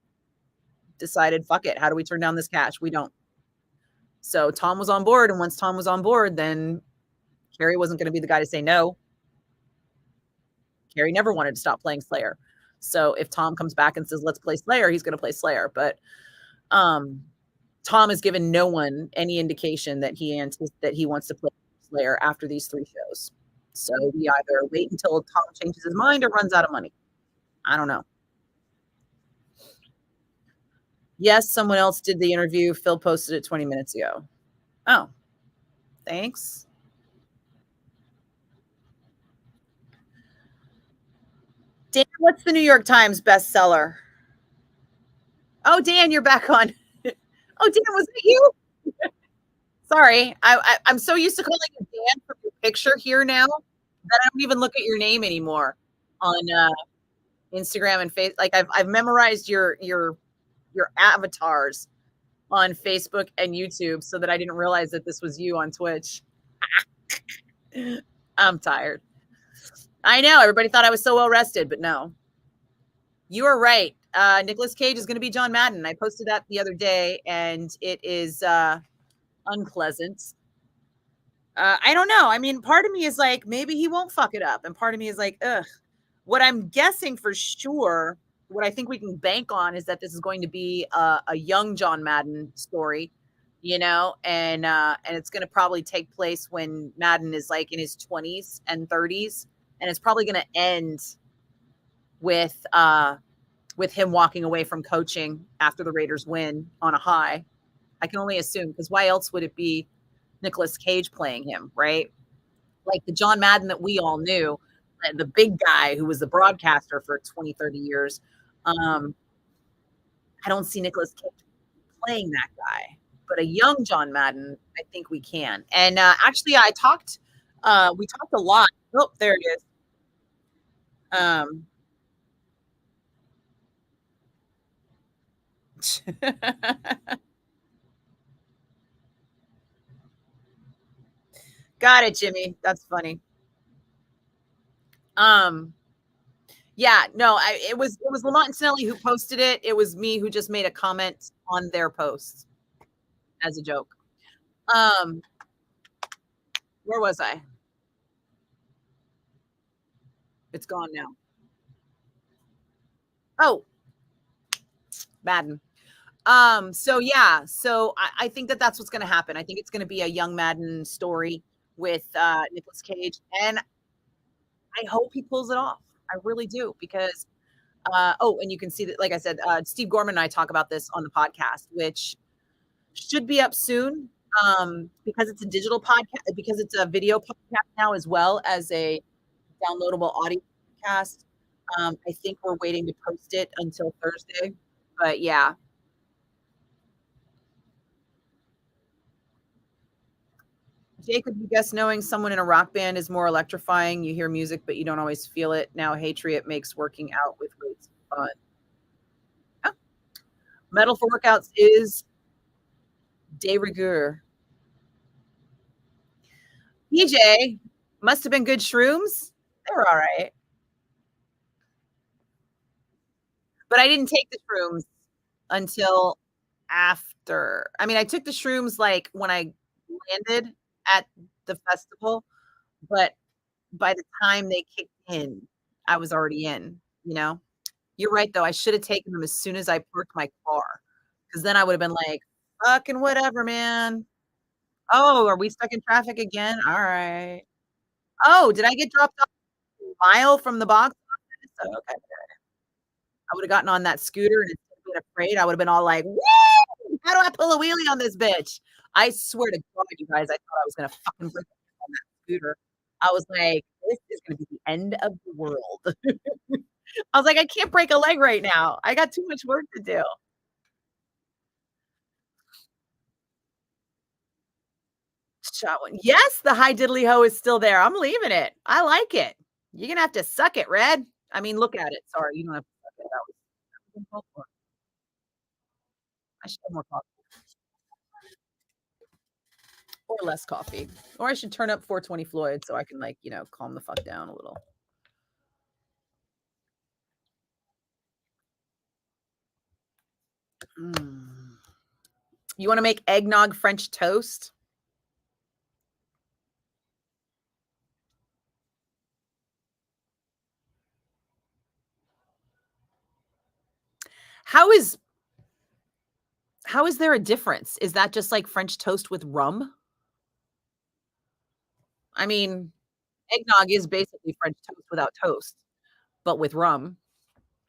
decided, fuck it. How do we turn down this cash? We don't. So Tom was on board. And once Tom was on board, then Carrie wasn't going to be the guy to say no. Carrie never wanted to stop playing Slayer. So if Tom comes back and says, let's play Slayer, he's going to play Slayer. But Tom has given no one any indication that he wants to play Slayer after these 3 shows. So we either wait until Tom changes his mind or runs out of money. I don't know. Yes, someone else did the interview. Phil posted it 20 minutes ago. Oh, thanks. Dan, what's the New York Times bestseller? Oh, Dan, you're back on. Oh, Dan, was it you? Sorry. I'm so used to calling you Dan from your picture here now that I don't even look at your name anymore on Instagram and Facebook. Like I've memorized your avatars on Facebook and YouTube so that I didn't realize that this was you on Twitch. I'm tired. I know. Everybody thought I was so well rested, but no. You are right. Nicolas Cage is going to be John Madden. I posted that the other day, and it is unpleasant. I don't know. I mean, part of me is like, maybe he won't fuck it up. And part of me is like, ugh. What I'm guessing for sure, what I think we can bank on is that this is going to be a young John Madden story, you know, and it's going to probably take place when Madden is like in his 20s and 30s. And it's probably going to end with him walking away from coaching after the Raiders win on a high. I can only assume, because why else would it be Nicolas Cage playing him, right? Like the John Madden that we all knew, the big guy who was the broadcaster for 20, 30 years. I don't see Nicolas Cage playing that guy, but a young John Madden, I think we can. And actually, we talked a lot. Oh, there it is. Got it, Jimmy. That's funny. Yeah, no, it was Lamont and Snelly who posted it. It was me who just made a comment on their post as a joke. Where was I? It's gone now. Oh, Madden. So yeah, so I think that that's what's going to happen. I think it's going to be a young Madden story with Nicolas Cage, and I hope he pulls it off. I really do, because and you can see that, like I said, Steve Gorman and I talk about this on the podcast, which should be up soon, because it's a digital podcast, because it's a video podcast now as well as a downloadable audio podcast. I think we're waiting to post it until Thursday, but yeah. Jacob, you guess knowing someone in a rock band is more electrifying. You hear music, but you don't always feel it. Now, Hatriot makes working out with weights fun. Yeah. Metal for workouts is de rigueur. PJ, must have been good shrooms. They were all right. But I didn't take the shrooms until after. I mean, I took the shrooms like when I landed at the festival, but by the time they kicked in, I was already in, you know? You're right, though. I should have taken them as soon as I parked my car, because then I would have been like, fucking whatever, man. Oh, are we stuck in traffic again? All right. Oh, did I get dropped off a mile from the box office? Oh, okay. I would have gotten on that scooter, and instead of being afraid, I would have been all like, woo! How do I pull a wheelie on this bitch? I swear to God, you guys, I thought I was gonna fucking break on that scooter. I was like, this is gonna be the end of the world. I was like, I can't break a leg right now. I got too much work to do. Shot one. Yes, the high diddly ho is still there. I'm leaving it. I like it. You're gonna have to suck it, Red. I mean, look at it. Sorry, you don't have to suck it. That was I should have more coffee. Or less coffee. Or I should turn up 420 Floyd so I can, like, you know, calm the fuck down a little. You want to make eggnog French toast? How is there a difference? Is that just like French toast with rum? I mean, eggnog is basically French toast without toast, but with rum.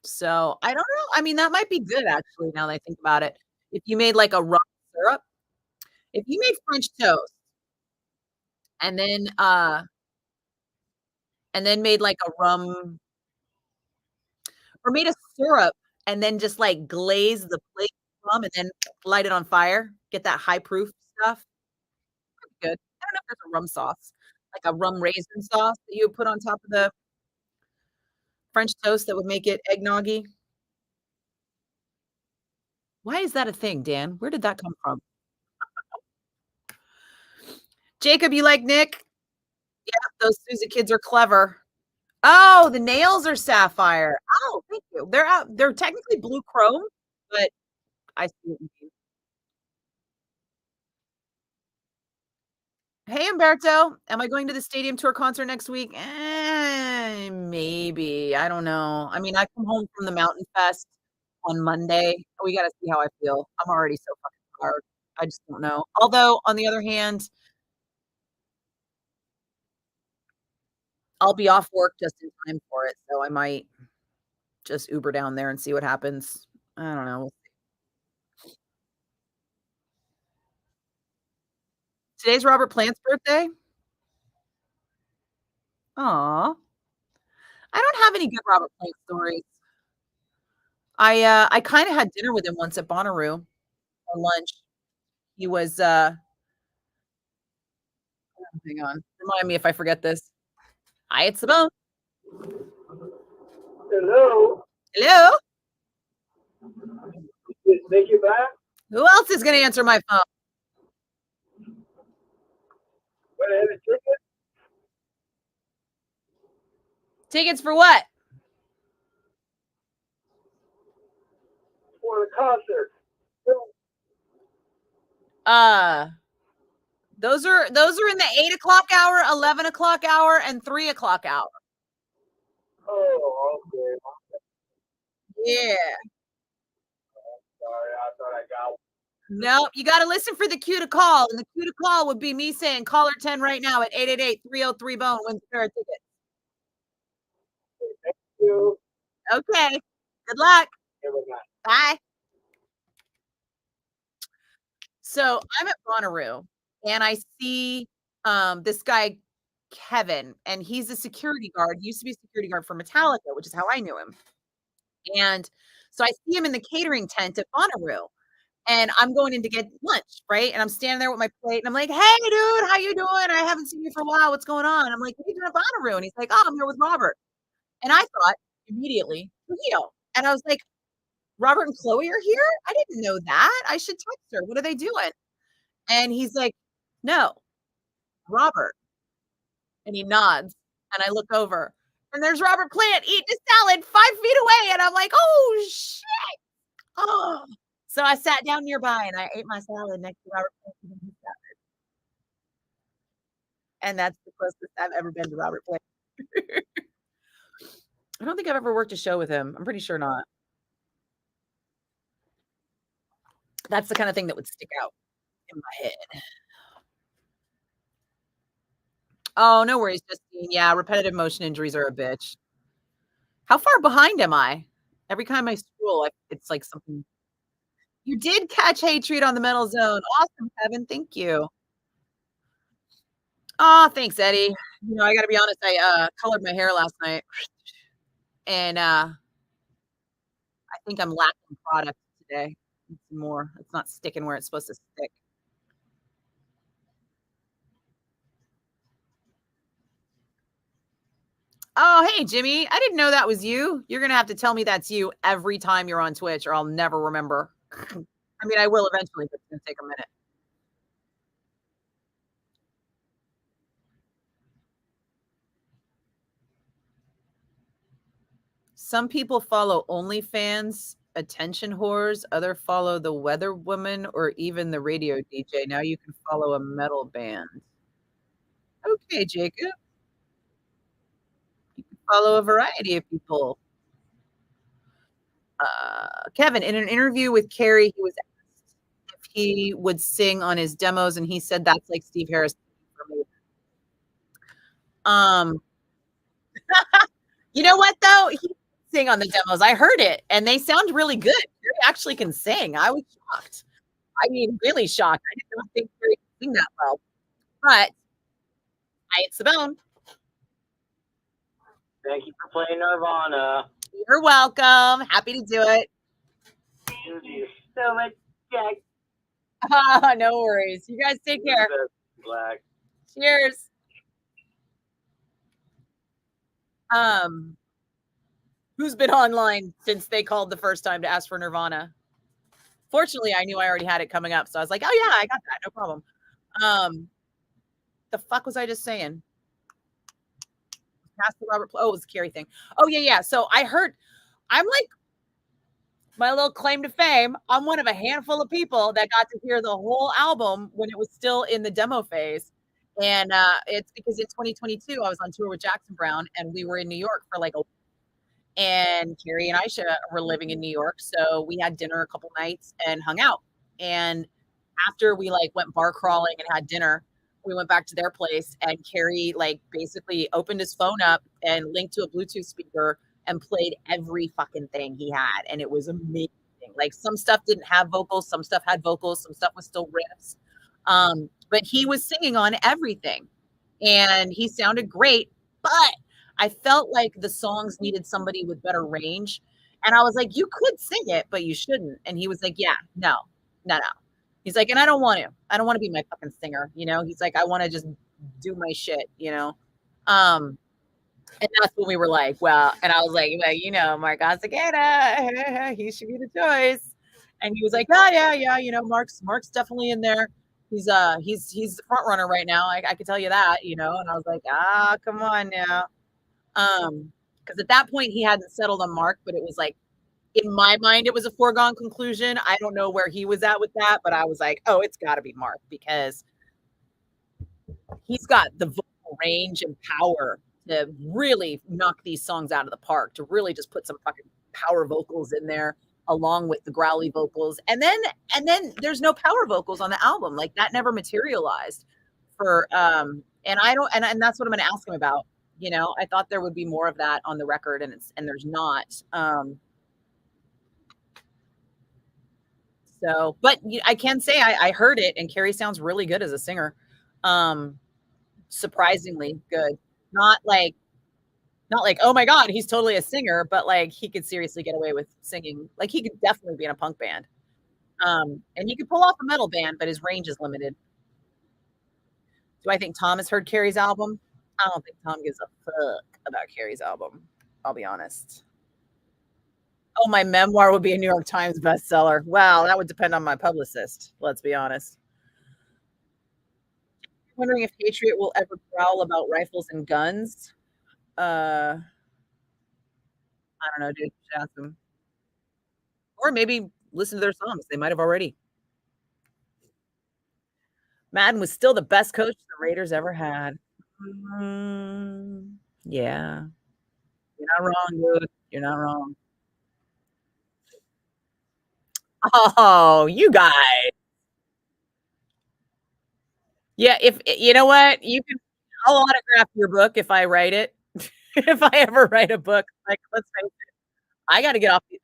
So I don't know. I mean, that might be good actually, now that I think about it. If you made like a rum syrup, if you made French toast and then made like a rum or made a syrup and then just like glaze the plate with rum and then light it on fire, get that high proof stuff. Good. I don't know if there's a rum sauce, like a rum raisin sauce that you would put on top of the French toast that would make it eggnoggy. Why is that a thing, Dan? Where did that come from? Jacob, you like Nick? Yeah, those Susie kids are clever. Oh, the nails are sapphire. Oh, thank you. They're out. They're technically blue chrome, but I see what you mean. Hey, Umberto, am I going to the stadium tour concert next week? Maybe. I don't know. I mean, I come home from the Mountain Fest on Monday. We got to see how I feel. I'm already so fucking tired. I just don't know. Although, on the other hand, I'll be off work just in time for it, so I might just Uber down there and see what happens. I don't know. Today's Robert Plant's birthday. Aw. I don't have any good Robert Plant stories. I kinda had dinner with him once at Bonnaroo for lunch. He was, hang on, remind me if I forget this. Hi, it's Simone. Hello. Hello? Is Nikki back? Who else is gonna answer my phone? Wait, I have a ticket Tickets for what? for the concert. Those are in the 8:00 hour, 11:00 hour, and 3:00 hour. Oh, okay. Yeah. Sorry, I thought I got one. No, you got to listen for the cue to call, and the cue to call would be me saying caller 10 right now at 888-303-BONE wins a pair of tickets. Thank you. Okay. Good luck. Bye. Bye. So I'm at Bonnaroo and I see this guy Kevin, and he's a security guard. He used to be a security guard for Metallica, which is how I knew him. And so I see him in the catering tent at Bonnaroo. And I'm going in to get lunch, right? And I'm standing there with my plate, and I'm like, "Hey, dude, how you doing? I haven't seen you for a while. What's going on?" I'm like, "What are you doing at Bonnaroo?" And he's like, "Oh, I'm here with Robert." And I thought immediately, Leo. And I was like, "Robert and Chloe are here? I didn't know that. I should text her. What are they doing?" And he's like, "No, Robert." And he nods, and I look over, and there's Robert Plant eating his salad 5 feet away, and I'm like, "Oh, shit." Oh. So I sat down nearby, and I ate my salad next to Robert Plant eating his salad. And that's the closest I've ever been to Robert Plant. I don't think I've ever worked a show with him. I'm pretty sure not. That's the kind of thing that would stick out in my head. Oh, no worries, Justine. Yeah, repetitive motion injuries are a bitch. How far behind am I? Every time I scroll, it's like something. You did catch Hatred on the Metal Zone. Awesome, Kevin. Thank you. Oh, thanks, Eddie. You know, I got to be honest. I colored my hair last night, and I think I'm lacking product today. It's more. It's not sticking where it's supposed to stick. Oh, hey, Jimmy. I didn't know that was you. You're going to have to tell me that's you every time you're on Twitch, or I'll never remember. I mean, I will eventually, but it's going to take a minute. Some people follow OnlyFans, attention whores. Other follow the weather woman or even the radio DJ. Now you can follow a metal band. Okay, Jacob. You can follow a variety of people. Kevin, in an interview with Carrie, he was asked if he would sing on his demos, and he said that's like Steve Harris for me. You know what though? He sing on the demos. I heard it, and they sound really good. He actually can sing. I was shocked. I mean, really shocked. I didn't think Carrie could sing that well. But it's the bone. Thank you for playing Nirvana. You're welcome. Happy to do it. Thank you so much, Jack. No worries. You guys take care. Blakk. Cheers. Who's been online since they called the first time to ask for Nirvana? Fortunately, I knew I already had it coming up, so I was like, oh yeah, I got that, no problem. The fuck was I just saying? Pastor Robert, it was the Carrie thing. Oh yeah. So I heard, I'm like, my little claim to fame, I'm one of a handful of people that got to hear the whole album when it was still in the demo phase. And it's because in 2022, I was on tour with Jackson Brown, and we were in New York for like a week. And Carrie and Aisha were living in New York. So we had dinner a couple nights and hung out. And after we like went bar crawling and had dinner, we went back to their place, and Carrie like basically opened his phone up and linked to a Bluetooth speaker and played every fucking thing he had. And it was amazing. Like some stuff didn't have vocals, some stuff had vocals, some stuff was still riffs. But he was singing on everything, and he sounded great. But I felt like the songs needed somebody with better range. And I was like, you could sing it, but you shouldn't. And he was like, yeah, no. He's like, and I don't want to be my fucking singer. You know, he's like, I want to just do my shit, you know? And that's when we were like, well, and I was like, well, you know, Mark Azagata, he should be the choice. And he was like, yeah, you know, Mark's definitely in there. He's the front runner right now. I can tell you that, you know. And I was like, come on now. Because at that point he hadn't settled on Mark, but it was like, in my mind, it was a foregone conclusion. I don't know where he was at with that, but I was like, oh, it's got to be Mark, because he's got the vocal range and power to really knock these songs out of the park, to really just put some fucking power vocals in there along with the growly vocals. And then there's no power vocals on the album. Like that never materialized for, and that's what I'm going to ask him about. You know, I thought there would be more of that on the record, and there's not. So, but I can say I heard it, and Carrie sounds really good as a singer. Surprisingly good. Not like, oh my God, he's totally a singer, but like he could seriously get away with singing. Like he could definitely be in a punk band. And he could pull off a metal band, but his range is limited. Do I think Tom has heard Carrie's album? I don't think Tom gives a fuck about Carrie's album. I'll be honest. Oh, my memoir would be a New York Times bestseller. Wow, that would depend on my publicist. Let's be honest. I'm wondering if Patriot will ever growl about rifles and guns. I don't know, dude. Ask them. Or maybe listen to their songs. They might have already. Madden was still the best coach the Raiders ever had. Yeah. You're not wrong, dude. You're not wrong. Oh, you guys. Yeah, if you know what, I'll autograph your book if I write it. If I ever write a book, like let's face it, I gotta get off here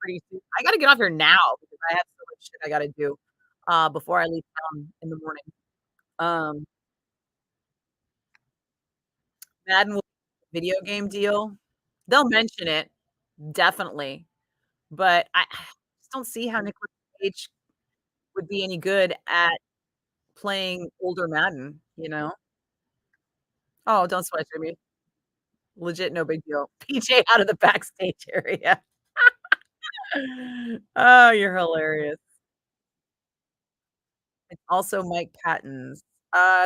pretty soon. I gotta get off here now because I have so much shit I gotta do before I leave town in the morning. Madden video game deal. They'll mention it, definitely. But I just don't see how Nicolas Cage would be any good at playing older Madden, you know? Oh, don't sweat, Jimmy. Legit, no big deal. PJ out of the backstage area. Oh, you're hilarious. It's also Mike Patton's.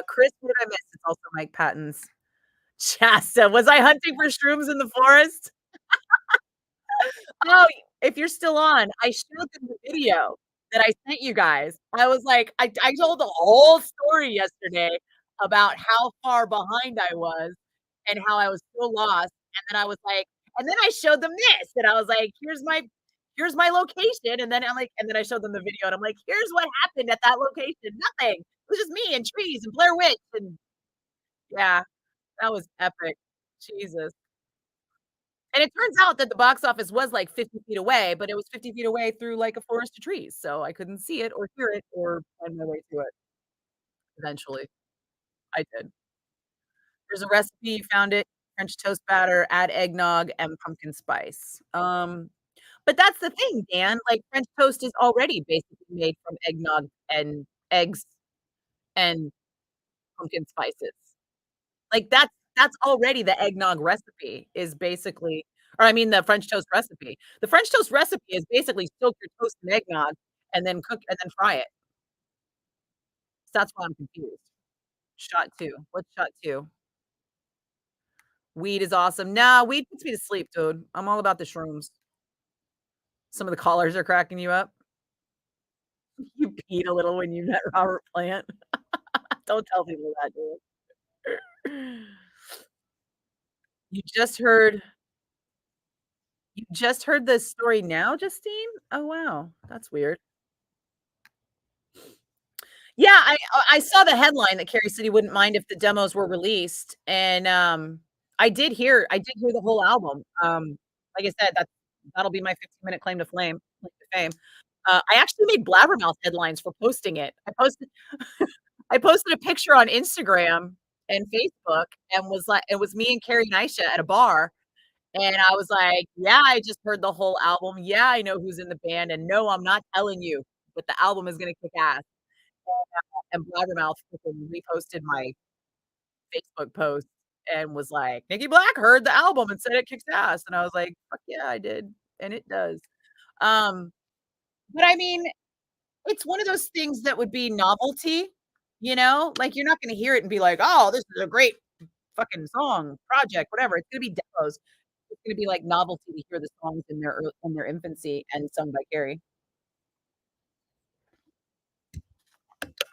Chris, what did I miss? It's also Mike Patton's. Shasta, was I hunting for shrooms in the forest? Oh, if you're still on, I showed them the video that I sent you guys. I was like, I told the whole story yesterday about how far behind I was and how I was so lost. And then I was like, and then I showed them this, and I was like, here's my location. And then I'm like, and then I showed them the video, and I'm like, here's what happened at that location. Nothing. It was just me and trees and Blair Witch. And yeah, that was epic. Jesus. And it turns out that the box office was like 50 feet away, but it was 50 feet away through like a forest of trees. So I couldn't see it or hear it or find my way to it. Eventually, I did. There's a recipe, found it. French toast batter, add eggnog and pumpkin spice. But that's the thing, Dan. Like French toast is already basically made from eggnog and eggs and pumpkin spices. Like that's already the eggnog recipe is basically, or I mean the French toast recipe. The French toast recipe is basically soak your toast in eggnog and then cook and then fry it. So that's why I'm confused. Shot 2. What's shot 2? Weed is awesome. Nah, weed puts me to sleep, dude. I'm all about the shrooms. Some of the callers are cracking you up. You peed a little when you met Robert Plant. Don't tell people that, dude. You just heard this story now, Justine? Oh, wow. That's weird. Yeah, I saw the headline that Carrie said he wouldn't mind if the demos were released, and, I did hear the whole album. Like I said, that'll be my 15-minute claim to fame. I actually made blabbermouth headlines for posting it. I posted a picture on Instagram and Facebook and was like it was me and Carrie and Aisha at a bar, and I was like, "Yeah, I just heard the whole album. Yeah, I know who's in the band, and no, I'm not telling you, but the album is gonna kick ass." And Blabbermouth freaking reposted my Facebook post and was like, "Nikki Blakk heard the album and said it kicks ass." And I was like, "Fuck yeah, I did." And it does. Um, but I mean, it's one of those things that would be novelty, you know? Like, you're not gonna hear it and be like, "Oh, this is a great fucking song, project, whatever." It's gonna be demos. It's gonna be like novelty to hear the songs in their infancy and sung by Carrie.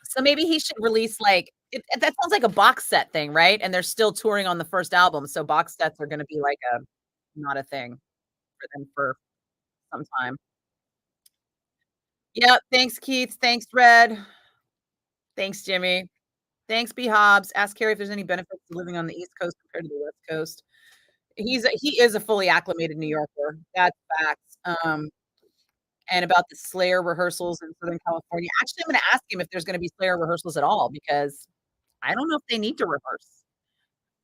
So maybe he should release like that sounds like a box set thing, right? And they're still touring on the first album, so box sets are gonna be like a not a thing for them for some time. Yep, thanks, Keith. Thanks, Red. Thanks, Jimmy. Thanks, B. Hobbs. Ask Carrie if there's any benefits to living on the East Coast compared to the West Coast. He is a fully acclimated New Yorker. That's facts. And about the Slayer rehearsals in Southern California. Actually, I'm gonna ask him if there's gonna be Slayer rehearsals at all because I don't know if they need to rehearse.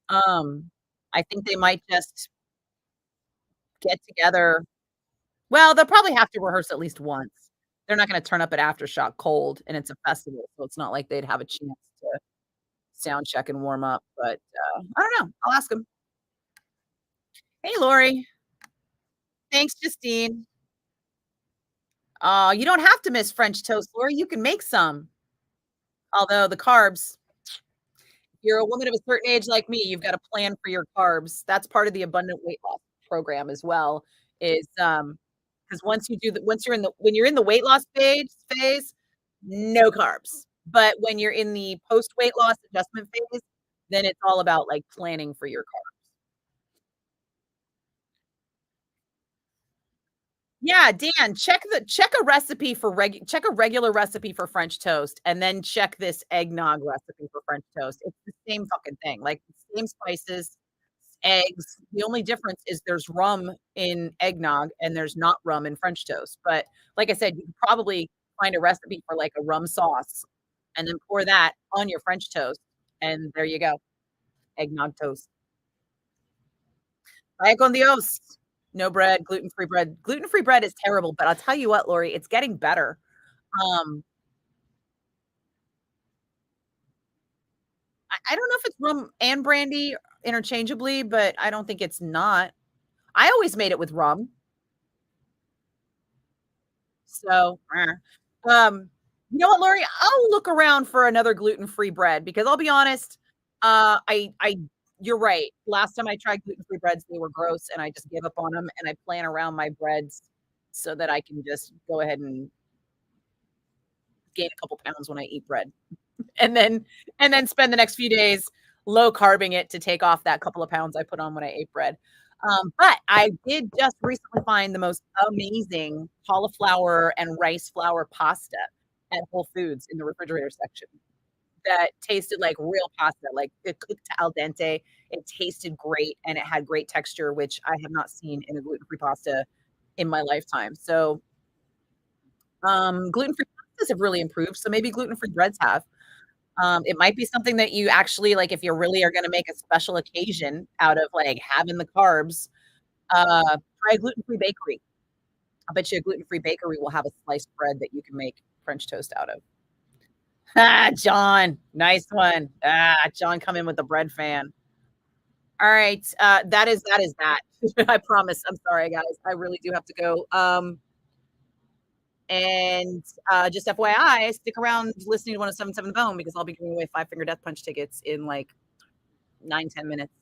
I think they might just get together. Well, they'll probably have to rehearse at least once. They're not gonna turn up at Aftershock cold, and it's a festival, so it's not like they'd have a chance to sound check and warm up, but, I don't know. I'll ask him. Hey, Lori. Thanks, Justine. You don't have to miss French toast, Lori. You can make some. Although the carbs, if you're a woman of a certain age like me, you've got to plan for your carbs. That's part of the abundant weight loss program as well. Is because when you're in the weight loss phase, no carbs. But when you're in the post weight loss adjustment phase, then it's all about like planning for your carbs. Yeah, Dan, check a recipe for check a regular recipe for French toast and then check this eggnog recipe for French toast. It's the same fucking thing. Like same spices eggs. The only difference is there's rum in eggnog and there's not rum in French toast. But like I said, you could probably find a recipe for like a rum sauce and then pour that on your French toast. And there you go. Eggnog toast. Vaya con Dios. No bread, gluten-free bread. Gluten-free bread is terrible, but I'll tell you what, Lori, it's getting better. Um, I don't know if it's rum and brandy interchangeably, but I don't think it's not. I always made it with rum. So, you know what, Lori? I'll look around for another gluten-free bread because I'll be honest, you're right. Last time I tried gluten-free breads, they were gross, and I just gave up on them. And I plan around my breads so that I can just go ahead and gain a couple pounds when I eat bread, and then spend the next few days low carbing it to take off that couple of pounds I put on when I ate bread. But I did just recently find the most amazing cauliflower and rice flour pasta at Whole Foods in the refrigerator section that tasted like real pasta, like it cooked al dente. It tasted great and it had great texture, which I have not seen in a gluten-free pasta in my lifetime. So gluten-free pastas have really improved. So maybe gluten-free breads have. It might be something that you actually like if you really are going to make a special occasion out of like having the carbs. Try a gluten-free bakery. I bet you a gluten-free bakery will have a sliced bread that you can make French toast out of. Ah, John, nice one. Ah, John, come in with the bread fan. All right, that is that. I promise. I'm sorry, guys. I really do have to go. And just FYI, stick around listening to 107.7 The Bone because I'll be giving away 5 Finger Death Punch tickets in like 9-10 minutes.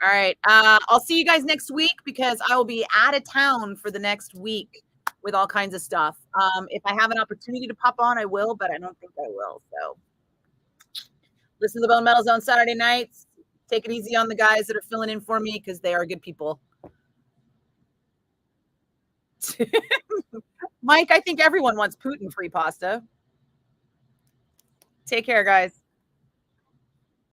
All right. I'll see you guys next week because I will be out of town for the next week with all kinds of stuff. If I have an opportunity to pop on, I will, but I don't think I will. So listen to the Bone Metal Zone Saturday nights. Take it easy on the guys that are filling in for me because they are good people. Mike, I think everyone wants Putin-free pasta. Take care, guys.